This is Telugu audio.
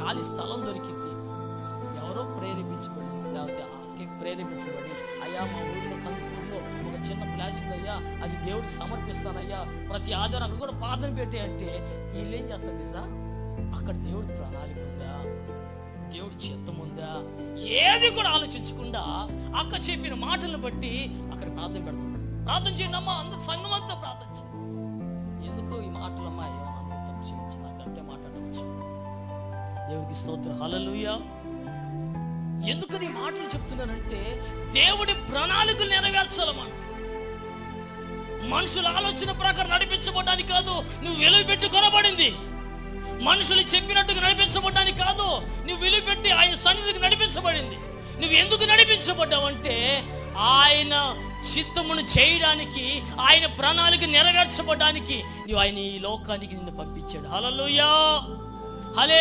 ఖాళీ స్థలం దొరికింది. ఎవరో ప్రేరేపించబడి అయ్యా మా ఊళ్ళో కంకూరులో ఒక చిన్న ప్లాస్ అయ్యా, అది దేవుడికి సమర్పిస్తానయ్యా, ప్రతి ఆధారం అక్కడ కూడా ప్రార్థన పెట్టి అంటే వీళ్ళు ఏం చేస్తారు తెలుసా? అక్కడ దేవుడి ప్రణాళిక ఉందా, దేవుడి చిత్తం ఉందా, ఏది కూడా ఆలోచించకుండా అక్క చెప్పిన మాటలను బట్టి అక్కడ ప్రార్థన పెడతాం. ప్రార్థన చేయండి అమ్మా, అందరు సంఘం అంతా ప్రార్థన చేయండి. ఎందుకో ఈ మాటలమ్మా తప్పు చేయించి నాకంటే మాట్లాడవచ్చు. దేవుడికి స్తోత్రం, హల్లెలూయా. ఎందుకని ఈ మాటలు చెప్తున్నానంటే దేవుడి ప్రణాళికలు నెరవేర్చాలమ్మా. మనుషుల ఆలోచన ప్రకారం నడిపించబడ్డానికి కాదు నువ్వు విలువ పెట్టి కొనబడింది. మనుషులు చెప్పినట్టుగా నడిపించబడ్డానికి కాదు నువ్వు విలువ పెట్టి ఆయన సన్నిధికి నడిపించబడింది. నువ్వు ఎందుకు నడిపించబడ్డావంటే ఆయన చిత్తమును చేయడానికి, ఆయన ప్రణాళిక నెరవేర్చబడ్డానికి నువ్వు ఆయన ఈ లోకానికి నిన్ను పంపించాడు. హల్లెలూయా, హల్లెలూయా.